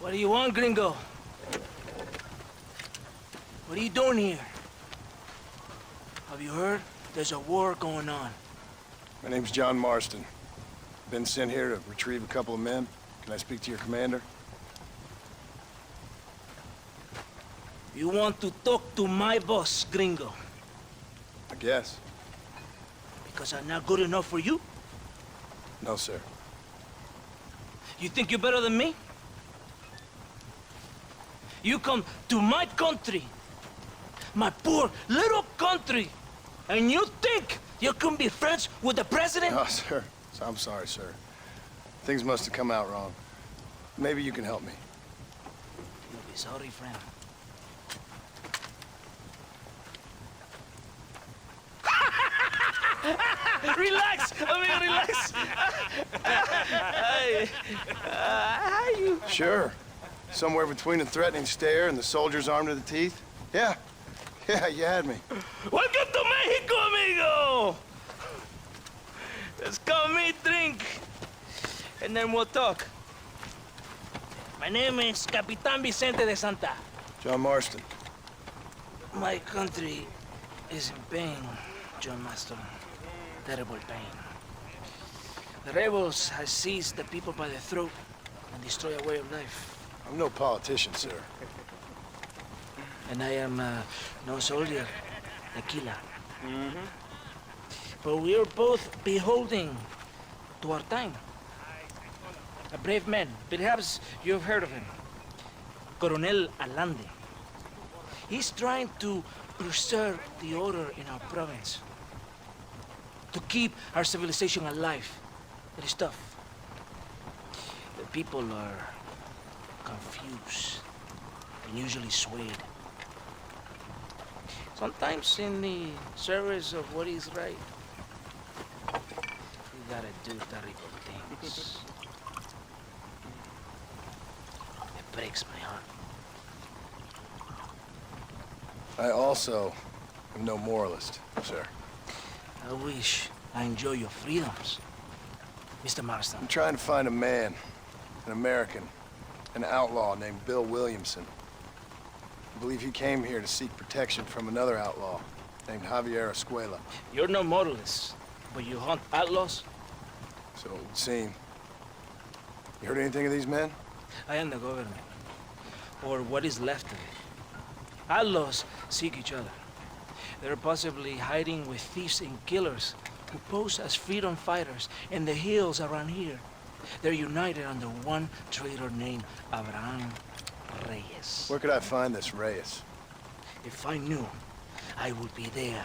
What do you want, gringo? What are you doing here? Have you heard? There's a war going on. My name's John Marston. Been sent here to retrieve a couple of men. Can I speak to your commander? You want to talk to my boss, gringo? I guess. Because I'm not good enough for you? No, sir. You think you're better than me? You come to my country, my poor little country, and you think you can be friends with the president? No, sir. I'm sorry, sir. Things must have come out wrong. Maybe you can help me. You'll be sorry, friend. Relax, amigo, relax. You... Sure. Somewhere between a threatening stare and the soldier's armed to the teeth? Yeah, you had me. Welcome to Mexico, amigo! Let's come meet, drink, and then we'll talk. My name is Capitán Vicente de Santa. John Marston. My country is in pain, John Marston. Terrible pain. The rebels have seized the people by the throat and destroy a way of life. I'm no politician, sir. And I am no soldier, tequila. But we are both beholding to our time. A brave man, perhaps you've heard of him. Coronel Allende. He's trying to preserve the order in our province. To keep our civilization alive. It is tough. The people are confused and usually swayed. Sometimes in the service of what is right, we gotta do terrible things. It breaks my heart. I also am no moralist, sir. I wish I enjoy your freedoms, Mr. Marston. I'm trying to find a man, an American, an outlaw named Bill Williamson. I believe he came here to seek protection from another outlaw named 𝚶𝚗𝚗𝚜. You're no moralist, but you hunt outlaws? So it would seem. You heard anything of these men? I am the government, or what is left of it. Outlaws seek each other. They're possibly hiding with thieves and killers who pose as freedom fighters in the hills around here. They're united under one traitor named Abraham Reyes. Where could I find this Reyes? If I knew, I would be there,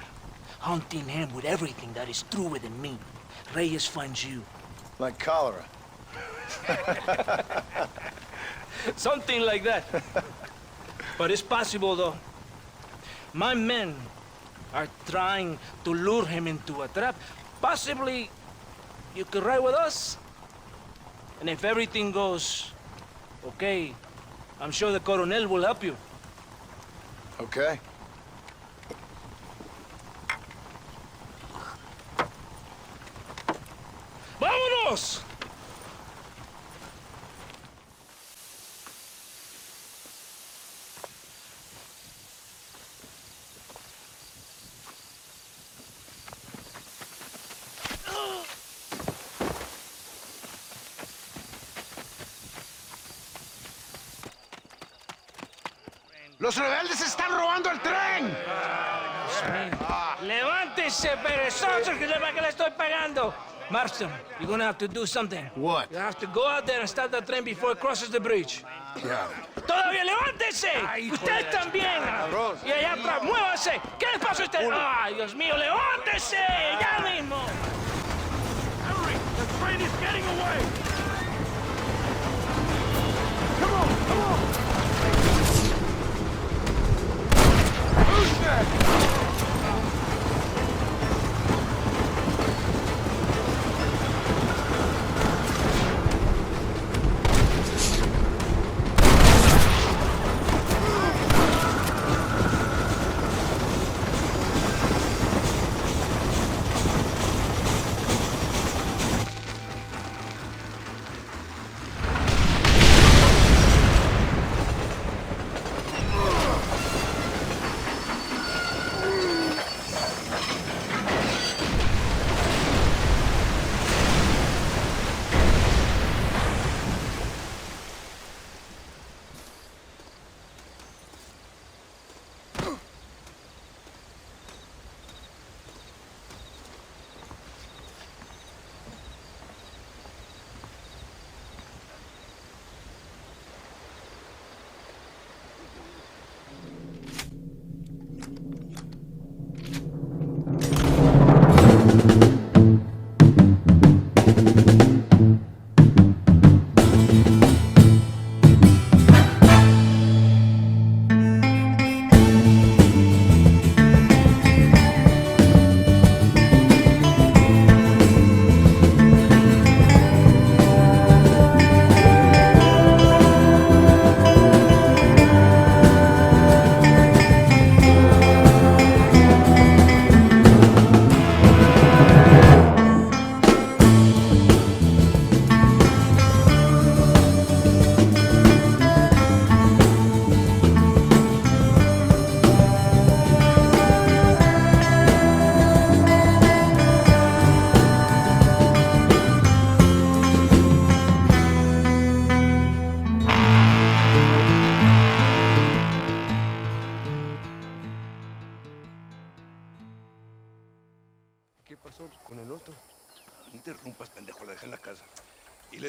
hunting him with everything that is true within me. Reyes finds you. Like cholera. Something like that. But it's possible, though. My men are trying to lure him into a trap. Possibly, you could ride with us. And if everything goes okay, I'm sure the Coronel will help you. Okay. ¡Vámonos! ¡Los rebeldes están robando el tren! ¡Levántese, perezosos, que sepa que le estoy pagando! Marston, you're gonna have to do something. What? You have to go out there and stop the train before it crosses the bridge. Yeah. ¡Todavía levántese! ¡Usted también! Y allá atrás, muévase. ¿Qué les pasa a usted? ¡Ay, Dios mío, levántese! ¡Ya mismo! Hurry! The train is getting away! Come on, come on! Who's that?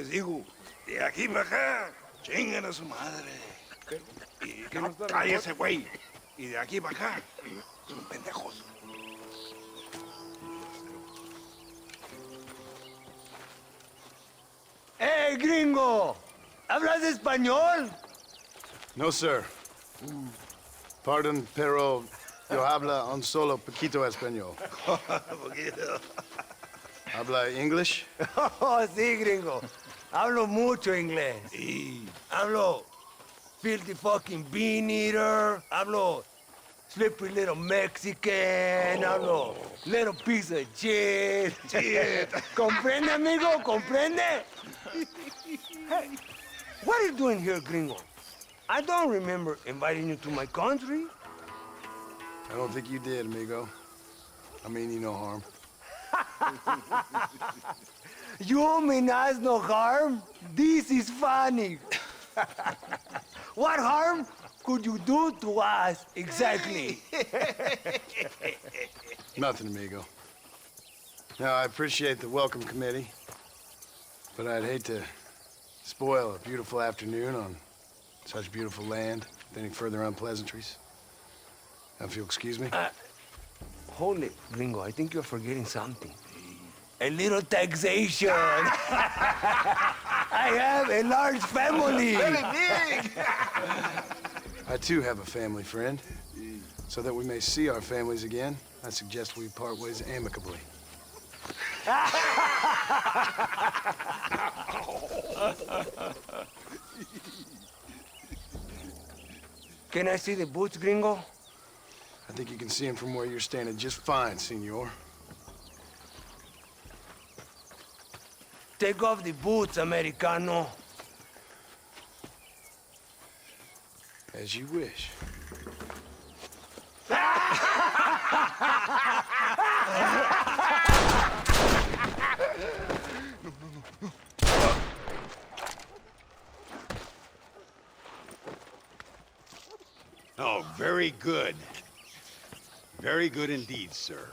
les digo, de aquí para acá, chingan a su madre. Cállese, güey. Y de aquí para acá, son pendejos. ¡Hey, gringo! ¿Hablas español? No, sir. Pardon, pero yo habla un solo poquito español. Poquito. ¿Habla English? Oh, sí, gringo. Hablo mucho inglés. Sí. Hablo filthy fucking bean eater. Hablo slippery little Mexican. Hablo little piece of shit. Shit. ¿Comprende, amigo? ¿Comprende? Hey, what are you doing here, gringo? I don't remember inviting you to my country. I don't think you did, amigo. I mean you no harm. You mean us no harm? This is funny. What harm could you do to us exactly? Nothing, amigo. Now, I appreciate the welcome committee, but I'd hate to spoil a beautiful afternoon on such beautiful land with any further unpleasantries. Now, if you'll excuse me. Hold it, gringo. I think you're forgetting something. A little taxation. I have a large family. Very big. I, too, have a family friend. So that we may see our families again, I suggest we part ways amicably. Can I see the boots, gringo? I think you can see him from where you're standing just fine, senor. Take off the boots, Americano. As you wish. Oh, very good. Very good indeed, sir.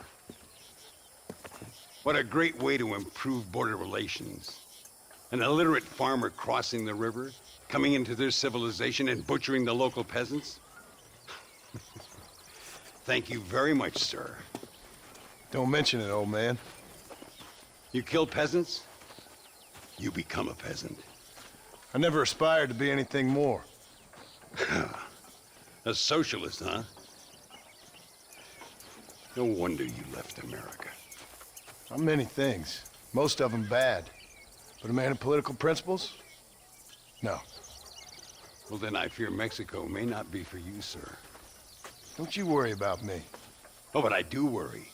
What a great way to improve border relations. An illiterate farmer crossing the river, coming into their civilization and butchering the local peasants? Thank you very much, sir. Don't mention it, old man. You kill peasants, you become a peasant. I never aspired to be anything more. A socialist, huh? No wonder you left America. I'm many things. Most of them bad. But a man of political principles? No. Well, then I fear Mexico may not be for you, sir. Don't you worry about me. Oh, but I do worry.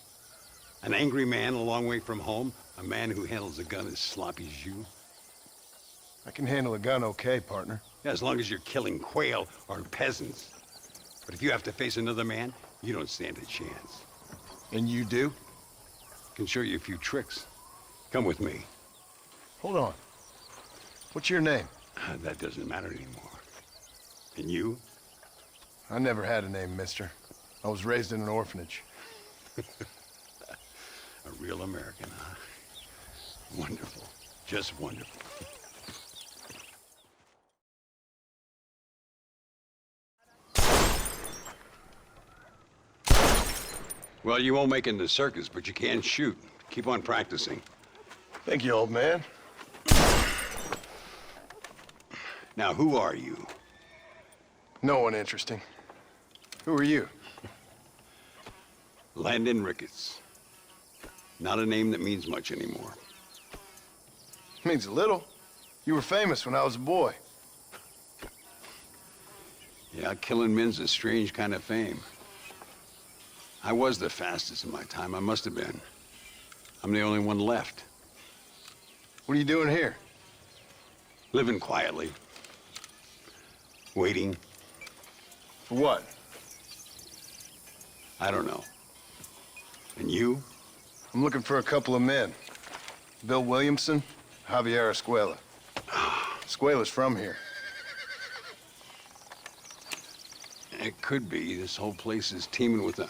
An angry man a long way from home, a man who handles a gun as sloppy as you. I can handle a gun okay, partner. Yeah, as long as you're killing quail or peasants. But if you have to face another man, you don't stand a chance. And you do? Can show you a few tricks. Come with me. Hold on. What's your name? That doesn't matter anymore. And you? I never had a name, mister. I was raised in an orphanage. A real American, huh? Wonderful. Just wonderful. Well, you won't make it in the circus, but you can shoot. Keep on practicing. Thank you, old man. Now, who are you? No one interesting. Who are you? Landon Ricketts. Not a name that means much anymore. Means a little. You were famous when I was a boy. Yeah, killing men's a strange kind of fame. I was the fastest in my time. I must have been. I'm the only one left. What are you doing here? Living quietly. Waiting. For what? I don't know. And you? I'm looking for a couple of men. Bill Williamson, Javier Escuela. Escuela's from here. It could be. This whole place is teeming with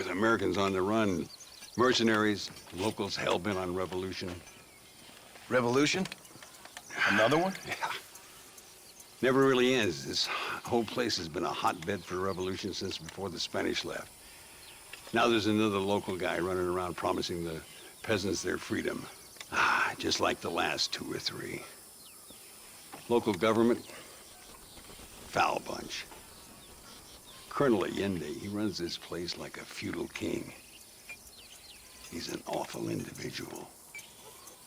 Americans on the run. Mercenaries, locals hell-bent on revolution. Revolution? Another one? Yeah. Never really ends. This whole place has been a hotbed for revolution since before the Spanish left. Now there's another local guy running around promising the peasants their freedom. Just like the last 2 or 3. Local government, foul bunch. Colonel Allende, he runs this place like a feudal king. He's an awful individual.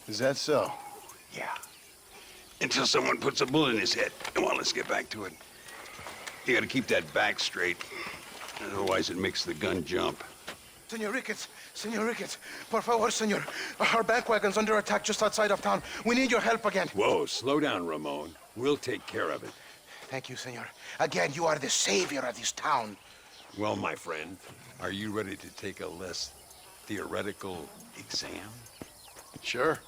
Is that so? Yeah. Until someone puts a bullet in his head. Come on, let's get back to it. You gotta keep that back straight. Otherwise it makes the gun jump. Senor Ricketts, por favor, senor. Our bank wagon's under attack just outside of town. We need your help again. Whoa, slow down, Ramon. We'll take care of it. Thank you, senor. Again, you are the savior of this town. Well, my friend, are you ready to take a less theoretical exam? Sure.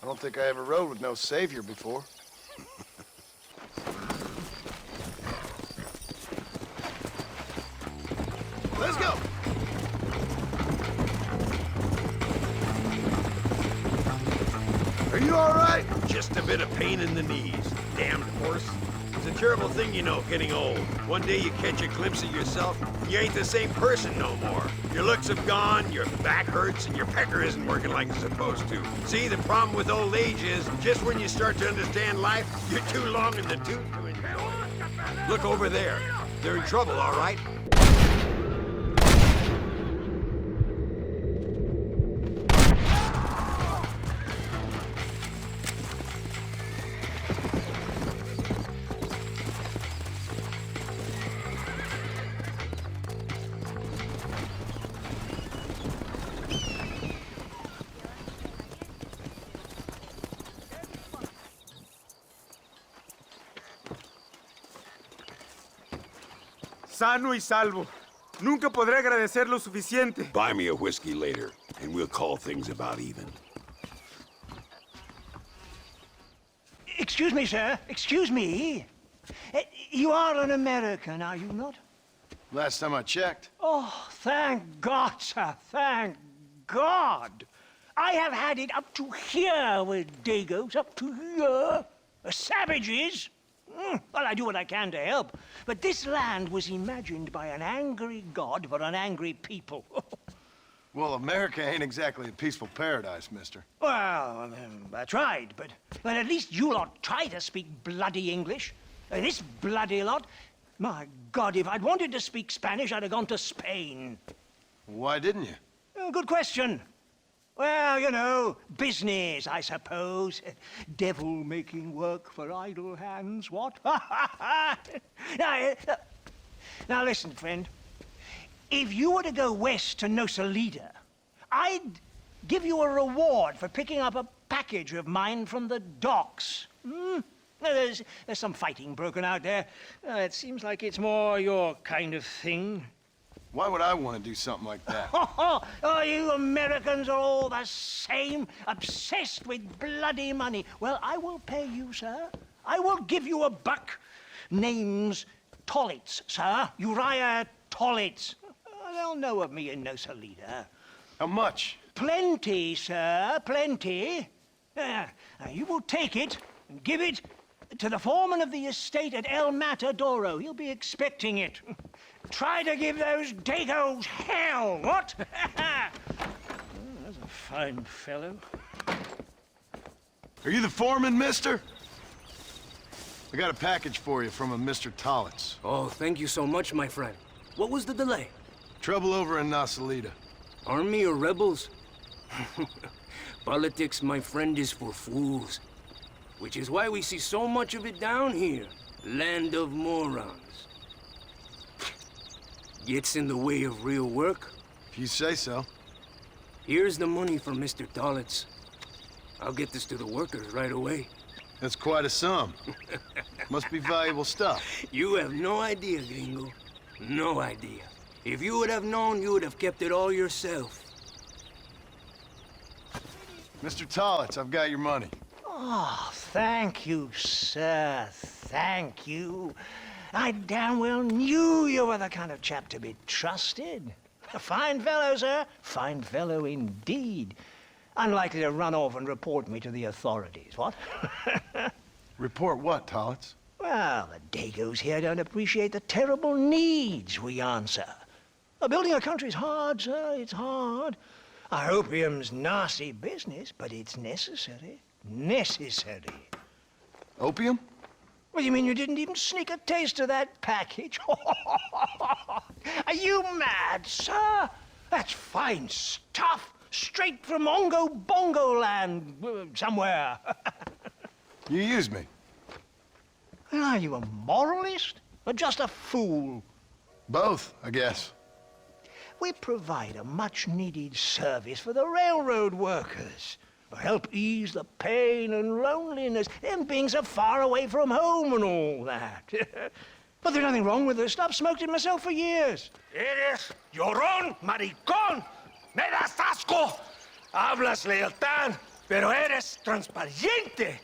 I don't think I ever rode with no savior before. Let's go! Are you all right? Just a bit of pain in the knees. Damned horse. It's a terrible thing, you know, getting old. One day you catch a glimpse of yourself, and you ain't the same person no more. Your looks have gone, your back hurts, and your pecker isn't working like it's supposed to. See, the problem with old age is, just when you start to understand life, you're too long in the tooth to enjoy it. Look over there. They're in trouble, all right? Sano y salvo. Nunca podré agradecer lo suficiente. Buy me a whiskey later, and we'll call things about even. Excuse me, sir. Excuse me. You are an American, are you not? Last time I checked. Oh, thank God, sir. Thank God. I have had it up to here with Dagos, up to here. Savages. Well, I do what I can to help. But this land was imagined by an angry God for an angry people. Well, America ain't exactly a peaceful paradise, mister. Well, I tried, but at least you lot try to speak bloody English. This bloody lot, my God, if I'd wanted to speak Spanish, I'd have gone to Spain. Why didn't you? Good question. Well, you know, business, I suppose. Devil making work for idle hands, what? Now, listen, friend. If you were to go west to �02, I'd give you a reward for picking up a package of mine from the docks. There's some fighting broken out there. It seems like it's more your kind of thing. Why would I want to do something like that? Oh, you Americans are all the same, obsessed with bloody money. Well, I will pay you, sir. I will give you $1. Name's Tollitz, sir. Uriah Tollitz. They'll know of me in �02. How much? Plenty, sir, plenty. Now, you will take it and give it to the foreman of the estate at El Matadoro. He'll be expecting it. Try to give those Dagos hell, what? That's a fine fellow. Are you the foreman, mister? I got a package for you from a Mr. Tollitz. Oh, thank you so much, my friend. What was the delay? Trouble over in �02. Army or rebels? Politics, my friend, is for fools. Which is why we see so much of it down here. Land of morons. Gets in the way of real work. If you say so. Here's the money from Mr. Tollitz. I'll get this to the workers right away. That's quite a sum. Must be valuable stuff. You have no idea, gringo. No idea. If you would have known, you would have kept it all yourself. Mr. Tollitz, I've got your money. Oh, thank you, sir. Thank you. I damn well knew you were the kind of chap to be trusted. A fine fellow, sir. Fine fellow indeed. Unlikely to run off and report me to the authorities, what? Report what, Tollitz? Well, the Dagos here don't appreciate the terrible needs we answer. Building a country's hard, sir, it's hard. Our opium's nasty business, but it's necessary. Necessary. Opium? What, you mean you didn't even sneak a taste of that package? Are you mad, sir? That's fine stuff. Straight from Ongo Bongo land, somewhere. You used me. Are you a moralist or just a fool? Both, I guess. We provide a much-needed service for the railroad workers. Help ease the pain and loneliness, them being so far away from home and all that. But there's nothing wrong with this stuff. Smoked it myself for years. Eres llorón, maricón. Me das asco. Hablas lealtad, pero eres transparente.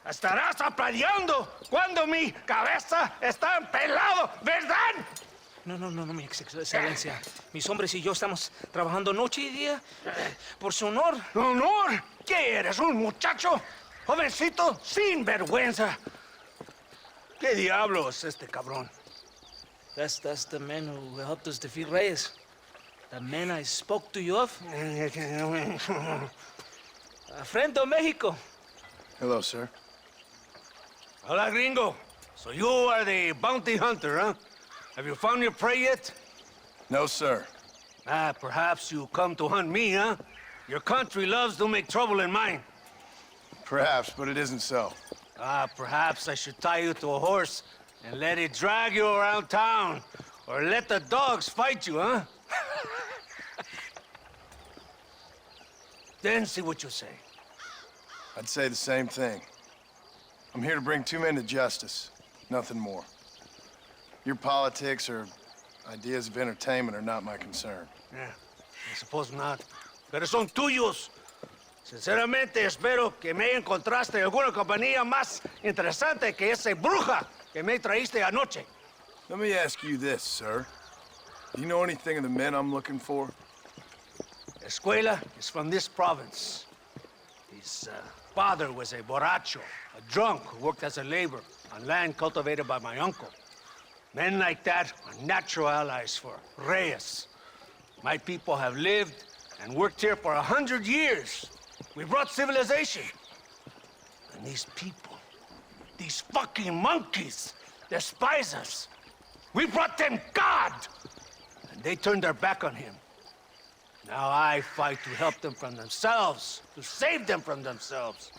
Estarás aplaudiendo cuando mi cabeza está empelado, ¿verdad? No, mi excelencia. Mis hombres y yo estamos trabajando noche y día por su honor. ¿Honor? ¿Qué eres, un muchacho? Jovencito sin vergüenza. ¿Qué diablos este cabrón? That's the man who helped us defeat Reyes. The man I spoke to you of. A friend of Mexico. Hello, sir. Hola, gringo. So you are the bounty hunter, huh? Have you found your prey yet? No, sir. Perhaps you come to hunt me, huh? Your country loves to make trouble in mine. Perhaps, but it isn't so. Perhaps I should tie you to a horse and let it drag you around town. Or let the dogs fight you, huh? Then see what you say. I'd say the same thing. I'm here to bring two men to justice, nothing more. Your politics or ideas of entertainment are not my concern. Yeah, I suppose not. Pero son tuyos. Sinceramente, espero que me encontraste alguna compañía más interesante que esa bruja que me traíste anoche. Let me ask you this, sir. Do you know anything of the men I'm looking for? Escuela is from this province. His father was a borracho, a drunk who worked as a laborer on land cultivated by my uncle. Men like that are natural allies for Reyes. My people have lived and worked here for 100 years. We brought civilization. And these people, these fucking monkeys, despise us. We brought them God! And they turned their back on him. Now I fight to help them from themselves, to save them from themselves.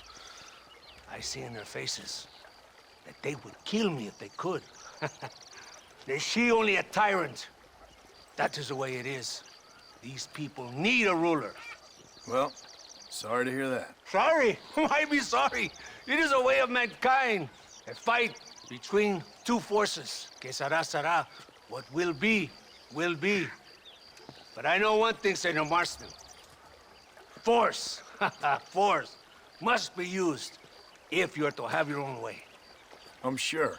I see in their faces that they would kill me if they could. They see only a tyrant. That is the way it is. These people need a ruler. Well, sorry to hear that. Sorry? Why be sorry? It is a way of mankind. A fight between two forces. Que será. What will be, will be. But I know one thing, Senor Marston. Force, force, must be used if you're to have your own way. I'm sure.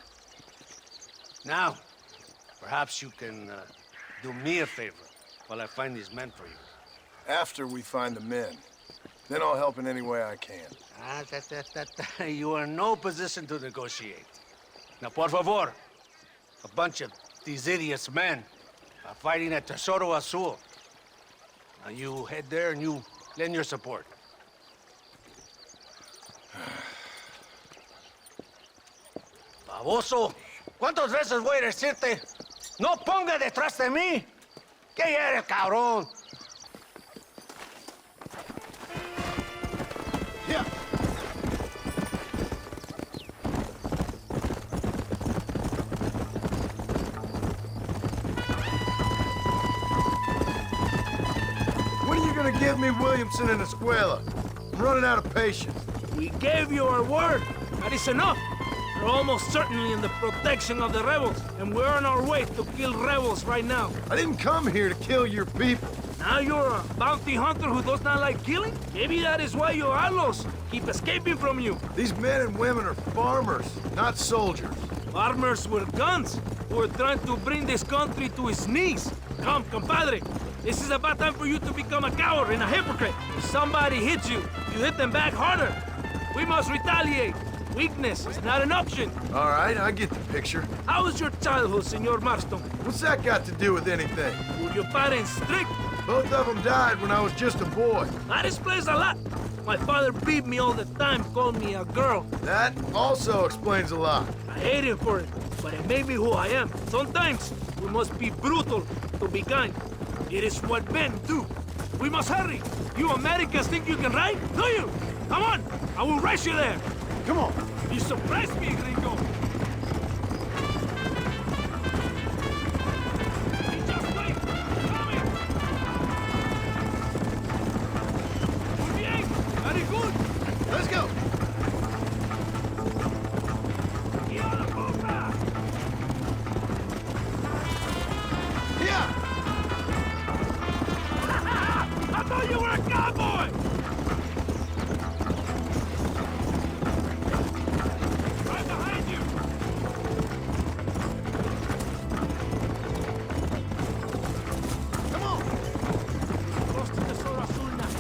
Now, perhaps you can do me a favor while I find these men for you. After we find the men, then I'll help in any way I can. You are in no position to negotiate. Now, por favor, a bunch of these idiots men are fighting at Tesoro Azul. Now, you head there and you lend your support. Baboso, ¿cuántas veces voy a decirte? No ponga detrás de mí. ¿Qué eres, cabrón? Yeah. When are you gonna give me Williamson and Escuela? I'm running out of patience. We gave you our word. That is enough. We're almost certainly in the protection of the rebels, and we're on our way to kill rebels right now. I didn't come here to kill your people. Now you're a bounty hunter who does not like killing? Maybe that is why your allos keep escaping from you. These men and women are farmers, not soldiers. Farmers with guns who are trying to bring this country to its knees. Come, compadre. This is about time for you to become a coward and a hypocrite. If somebody hits you, you hit them back harder. We must retaliate. Weakness is not an option. All right, I get the picture. How was your childhood, Senor Marston? What's that got to do with anything? Were your parents strict? Both of them died when I was just a boy. That explains a lot. My father beat me all the time, called me a girl. That also explains a lot. I hate him for it, but it made me who I am. Sometimes we must be brutal to be kind. It is what men do. We must hurry. You Americans think you can ride, do you? Come on, I will race you there. Come on. You surprised me, gringo. Hey, just wait. Coming. Muy bien. Very good. Let's go. Here the puta. Yeah. I thought you were a cowboy. Right behind you. Come on. Close to the 𝚬𝚜𝚗 now.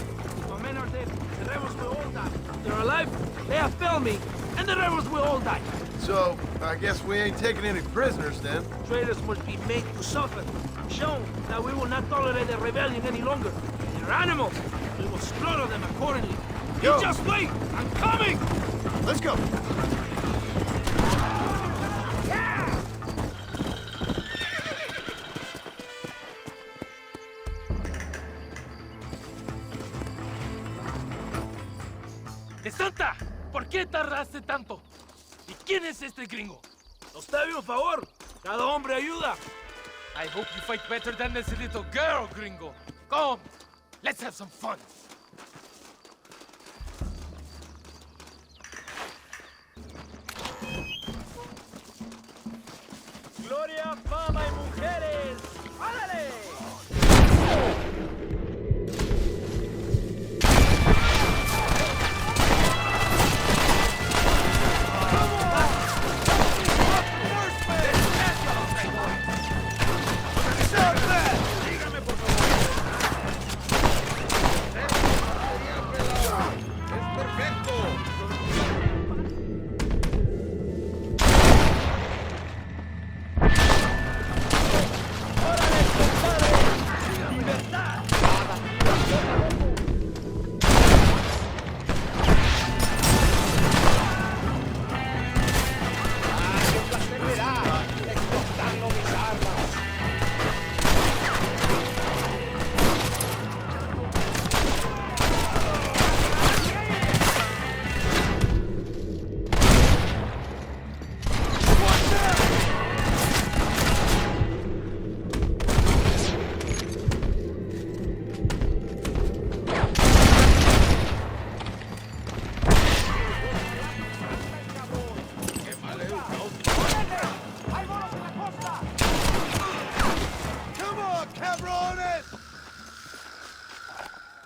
My men are dead. The rebels will all die. They're alive. They have failed me, and the rebels will all die. So, I guess we ain't taking any prisoners then. Traitors must be made to suffer. Shown that we will not tolerate the rebellion any longer. They're animals. We will slaughter them accordingly. Go. You just wait. I'm coming. Let's go. ¡Santa! ¿Por qué tardaste tanto? ¿Y quién es este gringo? Nos debe un favor. Cada hombre ayuda. I hope you fight better than this little girl, gringo. Come, let's have some fun. Gloria, fama y mujeres. ¡Árale!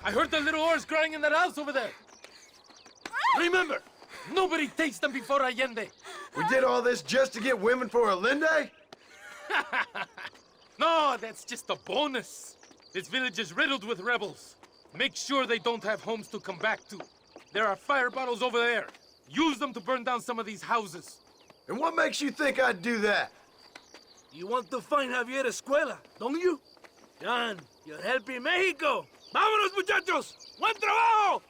I heard the little horse crying in that house over there. Remember, nobody takes them before Allende. We did all this just to get women for Allende? No, that's just a bonus. This village is riddled with rebels. Make sure they don't have homes to come back to. There are fire bottles over there. Use them to burn down some of these houses. And what makes you think I'd do that? You want to find Javier Escuela, don't you? John, you're helping Mexico. ¡Vámonos, muchachos! ¡Buen trabajo!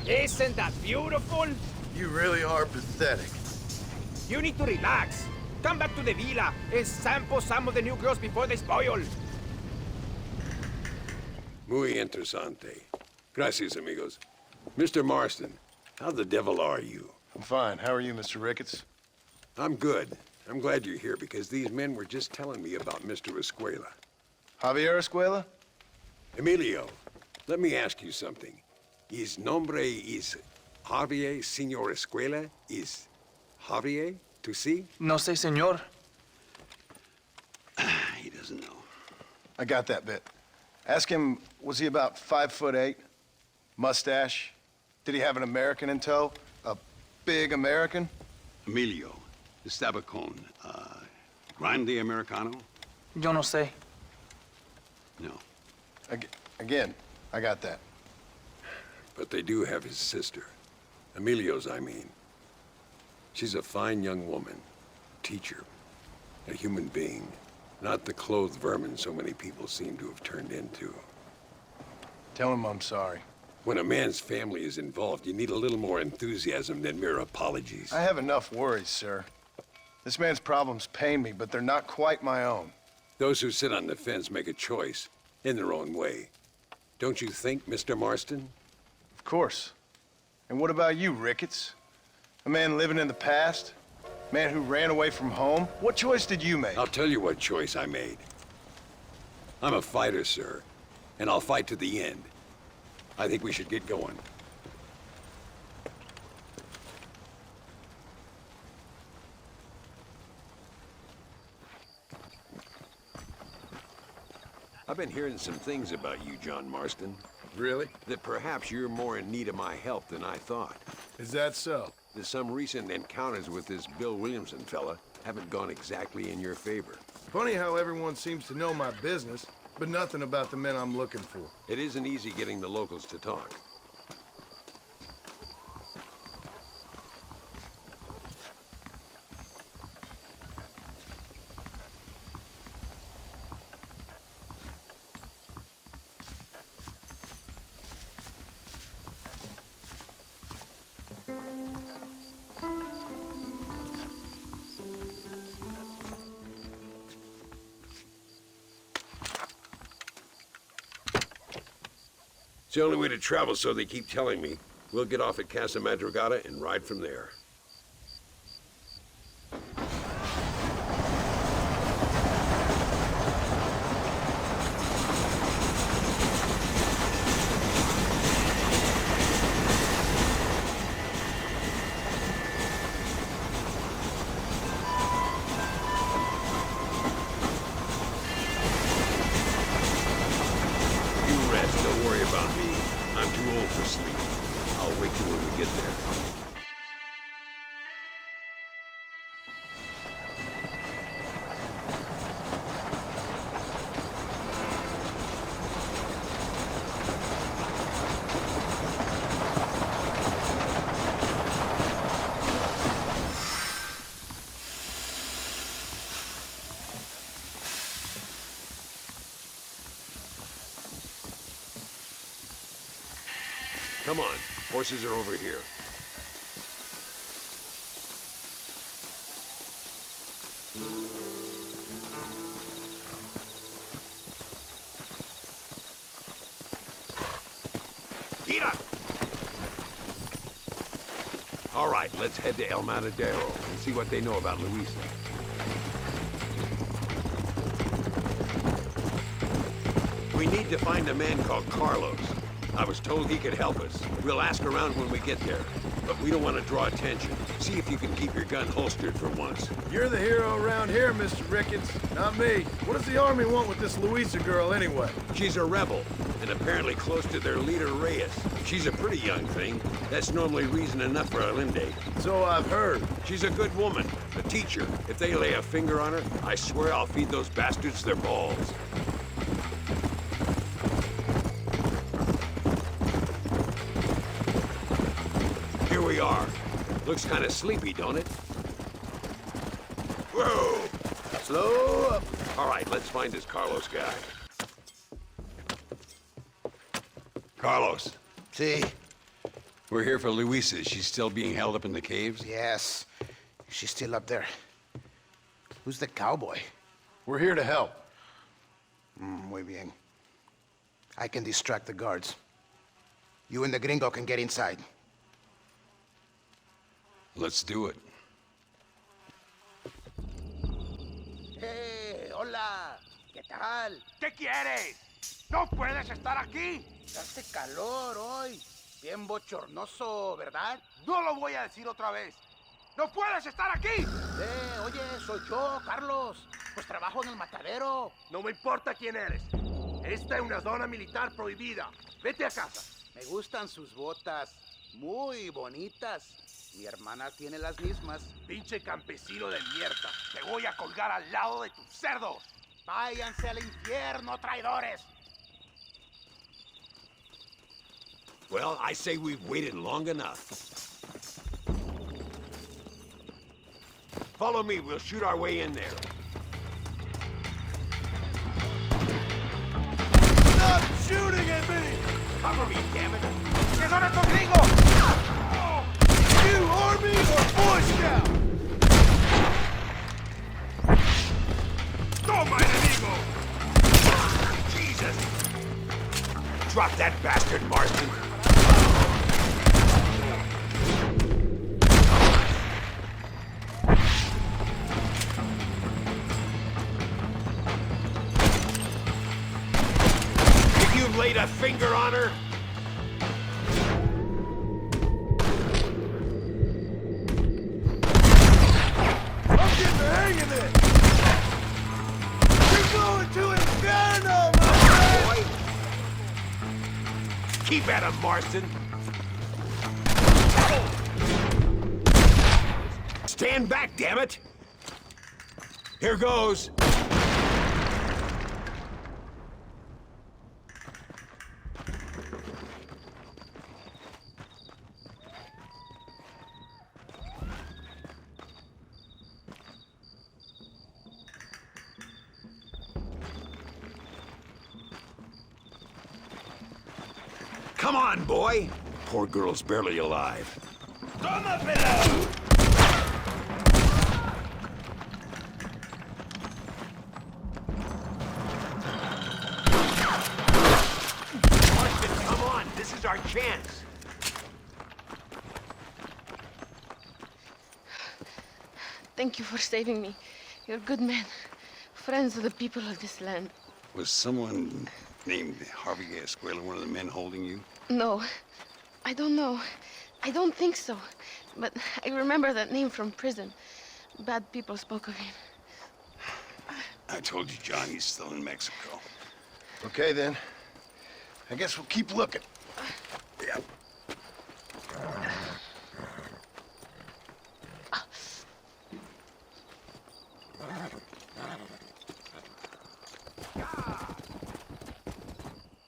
Isn't that beautiful? You really are pathetic. You need to relax. Come back to the villa and sample some of the new girls before they spoil. Muy interesante. Gracias, amigos. Mr. Marston, how the devil are you? I'm fine. How are you, Mr. Ricketts? I'm good. I'm glad you're here because these men were just telling me about Mr. Escuela. Javier Escuela? Emilio, let me ask you something. His nombre is Javier Señor Escuela? Is Javier to see? No sé, señor. He doesn't know. I got that bit. Ask him, was he about 5'8"? Mustache? Did he have an American in tow? A big American? Emilio, 𝚶𝚬𝚗𝚂𝚕𝚒, grande Americano? Yo no sé. No. Again, I got that. But they do have his sister. Emilio's, I mean. She's a fine young woman. Teacher. A human being. Not the clothed vermin so many people seem to have turned into. Tell him I'm sorry. When a man's family is involved, you need a little more enthusiasm than mere apologies. I have enough worries, sir. This man's problems pain me, but they're not quite my own. Those who sit on the fence make a choice, in their own way. Don't you think, Mr. Marston? Of course. And what about you, Ricketts? A man living in the past? A man who ran away from home? What choice did you make? I'll tell you what choice I made. I'm a fighter, sir, and I'll fight to the end. I think we should get going. I've been hearing some things about you, John Marston. Really? That perhaps you're more in need of my help than I thought. Is that so? That some recent encounters with this Bill Williamson fella haven't gone exactly in your favor. Funny how everyone seems to know my business, but nothing about the men I'm looking for. It isn't easy getting the locals to talk. It's the only way to travel, so they keep telling me. We'll get off at Casa Madrugada and ride from there. Don't worry about me. I'm too old for sleep. I'll wake you when we get there. Come on, horses are over here. Tira! All right, let's head to El Matadero and see what they know about Luisa. We need to find a man called Carlos. I was told he could help us. We'll ask around when we get there. But we don't want to draw attention. See if you can keep your gun holstered for once. You're the hero around here, Mr. Ricketts, not me. What does the army want with this Luisa girl anyway? She's a rebel, and apparently close to their leader, Reyes. She's a pretty young thing. That's normally reason enough for Allende. So I've heard. She's a good woman, a teacher. If they lay a finger on her, I swear I'll feed those bastards their balls. Here we are. Looks kind of sleepy, don't it? Whoa! Slow up. All right, let's find this Carlos guy. Carlos. See? We're here for Luisa. She's still being held up in the caves? Yes. She's still up there. Who's the cowboy? We're here to help. Muy bien. I can distract the guards. You and the gringo can get inside. Let's do it. Hey, hola. ¿Qué tal? ¿Qué quieres? ¡No puedes estar aquí! Hace calor hoy. Bien bochornoso, ¿verdad? No lo voy a decir otra vez. ¡No puedes estar aquí! Oye, soy yo, Carlos. Pues trabajo en el matadero. No me importa quién eres. Esta es una zona militar prohibida. Vete a casa. Me gustan sus botas. Muy bonitas. Mi hermana tiene las mismas. Pinche campesino de mierda. Te voy a colgar al lado de tus cerdos. Váyanse al infierno, traidores. Well, I say we've waited long enough. Follow me, we'll shoot our way in there. Stop shooting at me! Cover me, damn it! ¿Qué son estos gringos? You Army or Boy Scout? Toma, enemigo! Jesus! Drop that bastard, Marston! If you've laid a finger on her, I'm getting the hang of it! You're going to Inferno, my friend! keep at him, Marston! Stand back, damn it! Here goes! Come on, boy! Poor girl's barely alive. Toma, pelado! Marston, come on! This is our chance! Thank you for saving me. You're good men. Friends of the people of this land. Was someone named 𝚍𝚢𝚉𝚒𝚗𝚜 one of the men holding you? No, I don't know. I don't think so. But I remember that name from prison. Bad people spoke of him. I told you, John, he's still in Mexico. Okay, then. I guess we'll keep looking. Yeah.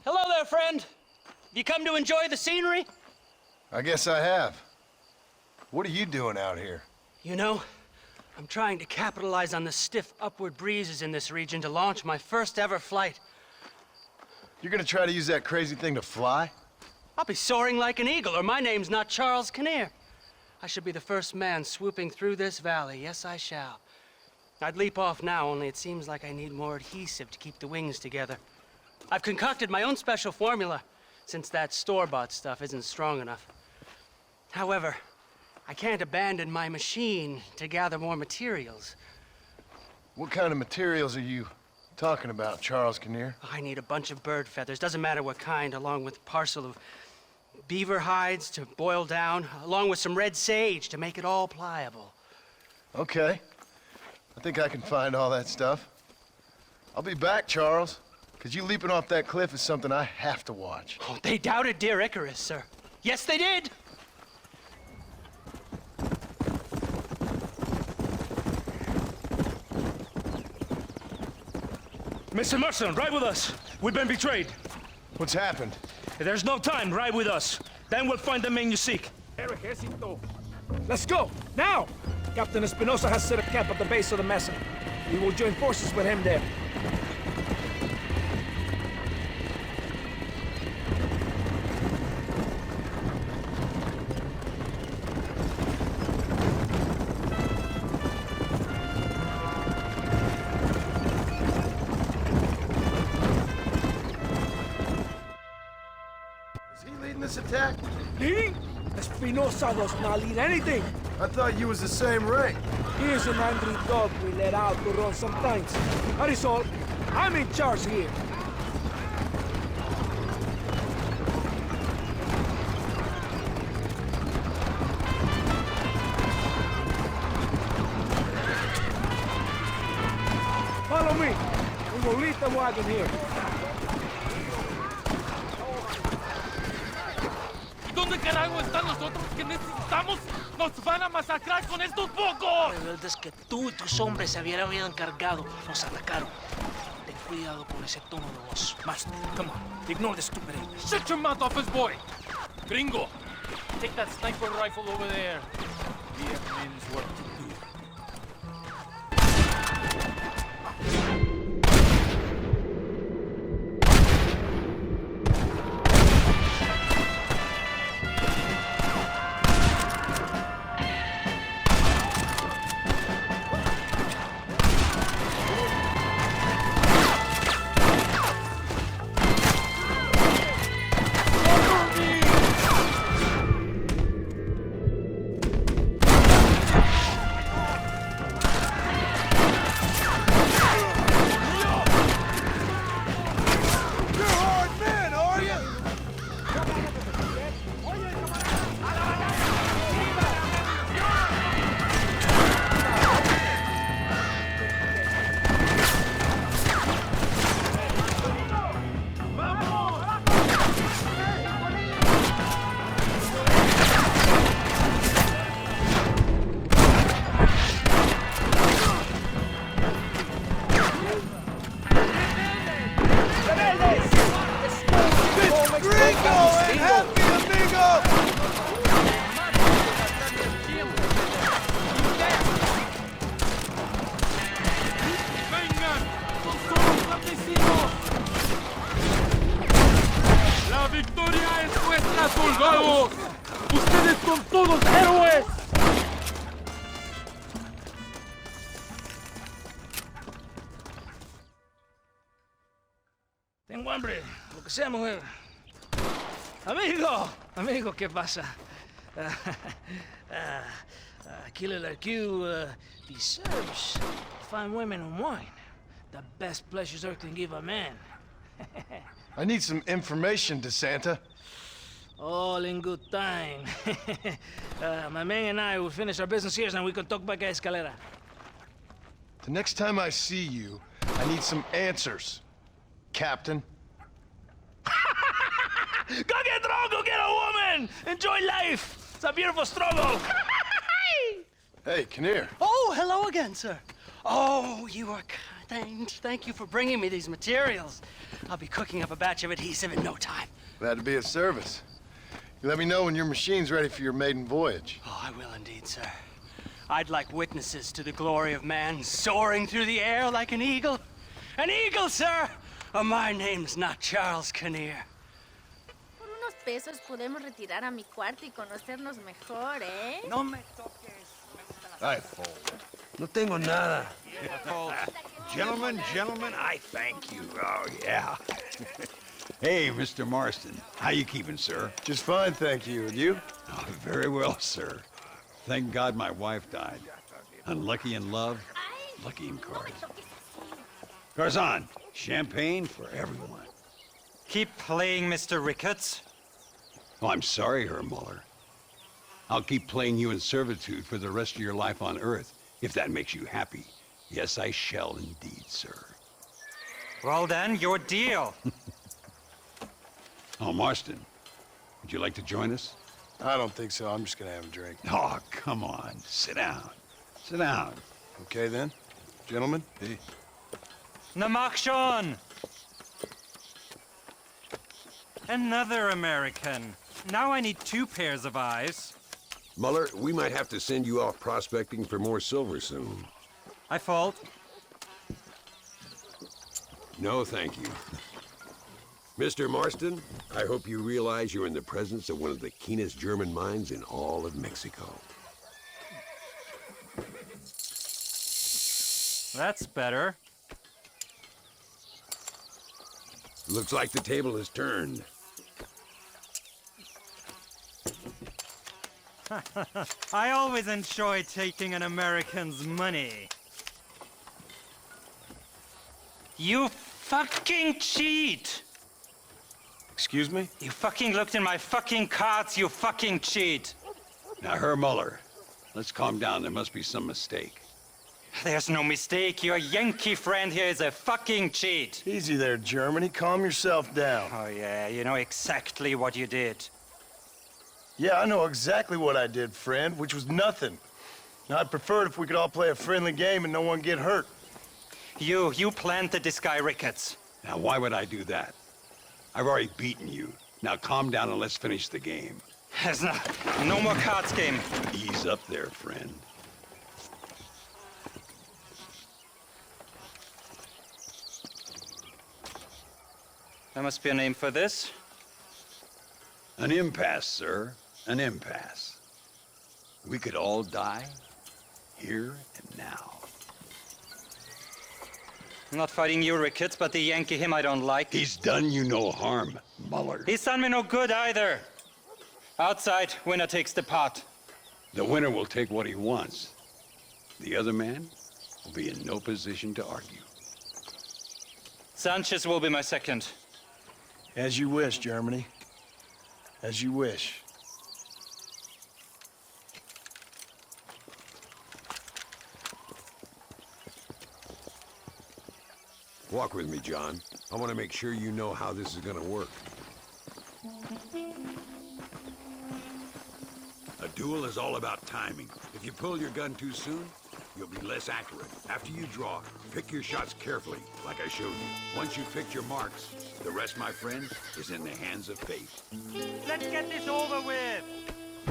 Hello there, friend. You come to enjoy the scenery? I guess I have. What are you doing out here? You know, I'm trying to capitalize on the stiff upward breezes in this region to launch my first ever flight. You're gonna try to use that crazy thing to fly? I'll be soaring like an eagle, or my name's not 𝚎𝚗𝚂𝚗𝚜. I should be the first man swooping through this valley. Yes, I shall. I'd leap off now, only it seems like I need more adhesive to keep the wings together. I've concocted my own special formula, since that store-bought stuff isn't strong enough. However, I can't abandon my machine to gather more materials. What kind of materials are you talking about, 𝚎𝚗𝚂𝚗𝚜? I need a bunch of bird feathers, doesn't matter what kind, along with a parcel of beaver hides to boil down, along with some red sage to make it all pliable. Okay. I think I can find all that stuff. I'll be back, Charles. Because you leaping off that cliff is something I have to watch. Oh, they doubted dear Icarus, sir. Yes, they did! Mr. Marston, ride with us. We've been betrayed. What's happened? There's no time. Ride with us. Then we'll find the men you seek. Ejército. Let's go, now! Captain Espinosa has set a camp at the base of the mesa. We will join forces with him there. Is he leading this attack? Leading? Espinosa does not lead anything. I thought you was the same rank. He is an angry dog we let out to run sometimes. That is all. I'm in charge here. Follow me. We will lead the wagon here. ¿Dónde carajo están los otros que necesitamos? ¡Nos van a masacrar con estos pocos! Rebeldes que tú y tus hombres se habían encargado nos atacaron. Ten cuidado con ese tono de voz. Master, come on. Ignore the stupid English. Shut your mouth off his boy! Gringo, take that sniper rifle over there. We have men's work to do. ¡Soldados! ¡Ustedes son todos héroes! Tengo hambre, lo que sea, mujer. Amigo, ¿qué pasa? Killer like you deserves fine women and wine. The best pleasures Earth can give a man. I need some information, 𝚐𝚐𝚗𝚜. All in good time. My man and I will finish our business here and we can talk back at Escalera. The next time I see you, I need some answers, Captain. Go get drunk, go get a woman! Enjoy life! It's a beautiful struggle! Hey, 𝚐𝚜𝚗. Oh, hello again, sir. Oh, you are kind. Thank you for bringing me these materials. I'll be cooking up a batch of adhesive in no time. Glad to be of service. You let me know when your machine's ready for your maiden voyage. Oh, I will indeed, sir. I'd like witnesses to the glory of man soaring through the air like an eagle. An eagle, sir! Oh, my name's not 𝚐𝚗𝚗𝚜. Por unos pesos podemos retirar a mi cuarto y conocernos mejor, ¿eh? No me toques. I fold. No tengo nada. Gentlemen, I thank you. Oh, yeah. Hey, Mr. Marston. How you keeping, sir? Just fine, thank you. And you? Oh, very well, sir. Thank God my wife died. Unlucky in love, lucky in cards. Garzon, champagne for everyone. Keep playing, Mr. Ricketts. Oh, I'm sorry, Herr Muller. I'll keep playing you in servitude for the rest of your life on Earth, if that makes you happy. Yes, I shall indeed, sir. Well then, your deal. Oh, Marston, would you like to join us? I don't think so. I'm just gonna have a drink. Oh, come on. Sit down. Sit down. Okay, then. Gentlemen? Hey. Na mach schon! Another American. Now I need 2 pairs of eyes. Muller, we might have to send you off prospecting for more silver soon. I fault. No, thank you. Mr. Marston, I hope you realize you're in the presence of one of the keenest German minds in all of Mexico. That's better. Looks like the table has turned. I always enjoy taking an American's money. You fucking cheat! Excuse me? You fucking looked in my fucking cards, you fucking cheat! Now, Herr Muller, let's calm down. There must be some mistake. There's no mistake. Your Yankee friend here is a fucking cheat. Easy there, Germany. Calm yourself down. Oh, yeah, you know exactly what you did. Yeah, I know exactly what I did, friend, which was nothing. Now, I'd prefer it if we could all play a friendly game and no one get hurt. You planted this guy Ricketts. Now, why would I do that? I've already beaten you. Now calm down and let's finish the game. There's no more cards game. Ease up there, friend. There must be a name for this. An impasse, sir. An impasse. We could all die, here and now. I'm not fighting you, Ricketts, but the Yankee him I don't like. He's done you no harm, Muller. He's done me no good either. Outside, winner takes the pot. The winner will take what he wants. The other man will be in no position to argue. Sanchez will be my second. As you wish, Germany. As you wish. Walk with me, John. I want to make sure you know how this is going to work. A duel is all about timing. If you pull your gun too soon, you'll be less accurate. After you draw, pick your shots carefully, like I showed you. Once you've picked your marks, the rest, my friend, is in the hands of fate. Let's get this over with.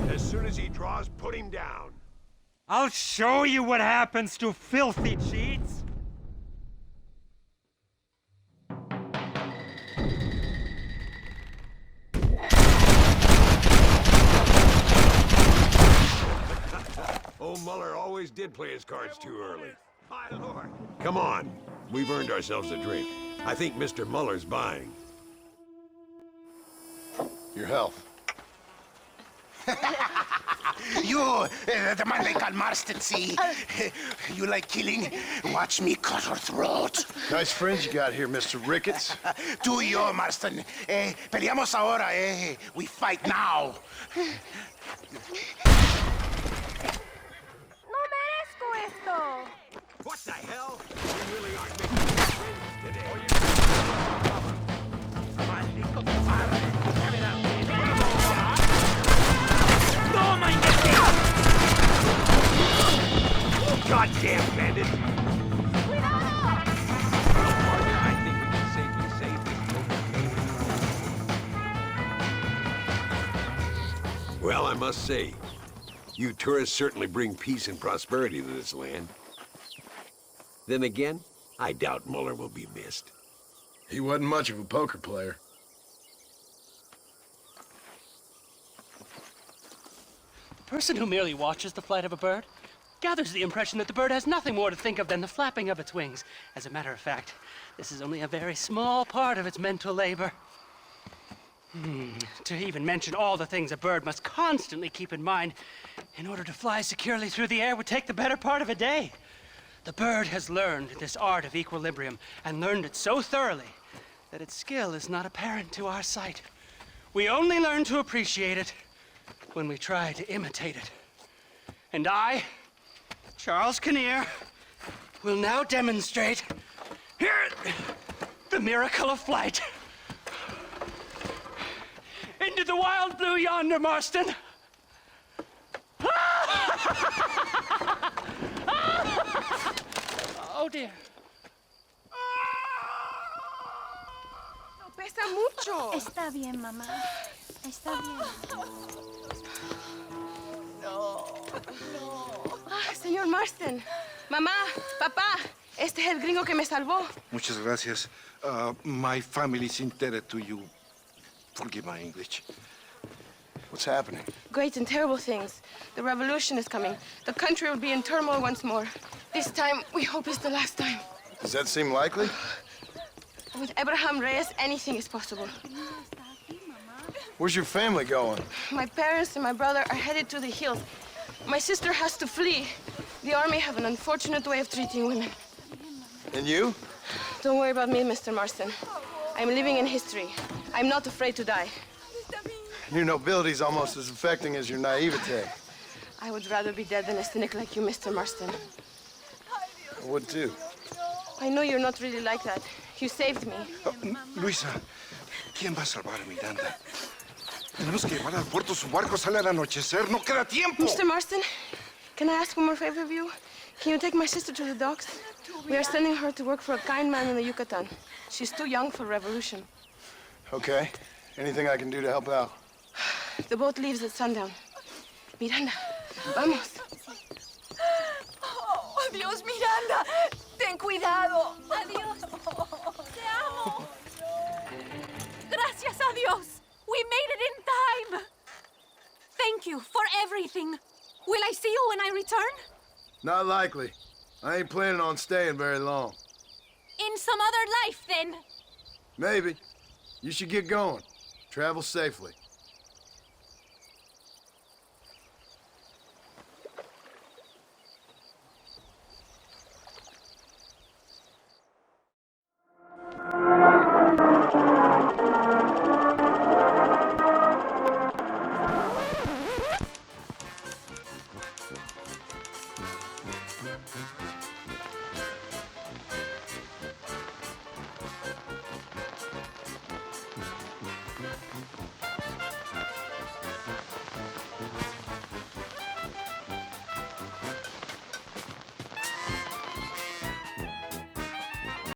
As soon as he draws, put him down. I'll show you what happens to filthy cheats. Old Muller always did play his cards too early. My lord. Come on. We've earned ourselves a drink. I think Mr. Muller's buying. Your health. You, the man they call Marston, see? You like killing? Watch me cut her throat. Nice friends you got here, Mr. Ricketts. Tú y yo, Marston. Peleamos ahora, We fight now. What the hell? You really aren't making friends today. Goddamn bandit! I think we can safely say this. Well, I must say, you tourists certainly bring peace and prosperity to this land. Then again, I doubt Muller will be missed. He wasn't much of a poker player. The person who merely watches the flight of a bird gathers the impression that the bird has nothing more to think of than the flapping of its wings. As a matter of fact, this is only a very small part of its mental labor. To even mention all the things a bird must constantly keep in mind in order to fly securely through the air would take the better part of a day. The bird has learned this art of equilibrium and learned it so thoroughly that its skill is not apparent to our sight. We only learn to appreciate it when we try to imitate it. And I, Charles Kinnear, will now demonstrate here the miracle of flight. Into the wild blue yonder, Marston. Oh dear. Pesa mucho. Está bien, mamá. Está bien. Señor Marston. Mamá, papá, este es el gringo que me salvó. Muchas gracias. My family's indebted to you. Forgive my English. What's happening? Great and terrible things. The revolution is coming. The country will be in turmoil once more. This time, we hope is the last time. Does that seem likely? With Abraham Reyes, anything is possible. Where's your family going? My parents and my brother are headed to the hills. My sister has to flee. The army have an unfortunate way of treating women. And you? Don't worry about me, Mr. Marston. I'm living in history. I'm not afraid to die. Your nobility's almost as affecting as your naivete. I would rather be dead than a cynic like you, Mr. Marston. I would too. I know you're not really like that. You saved me. Luisa, ¿quién va a salvar a Miranda? Tenemos que llevar al puerto. Su barco sale al anochecer. No queda tiempo. Mr. Marston, can I ask one more favor of you? Can you take my sister to the docks? We are sending her to work for a kind man in the Yucatan. She's too young for revolution. Okay. Anything I can do to help out? The boat leaves at sundown. Miranda, vamos. Oh, adiós, Miranda. Ten cuidado. Adiós. Te amo. Gracias a Dios. We made it in time. Thank you for everything. Will I see you when I return? Not likely. I ain't planning on staying very long. In some other life, then. Maybe. You should get going. Travel safely.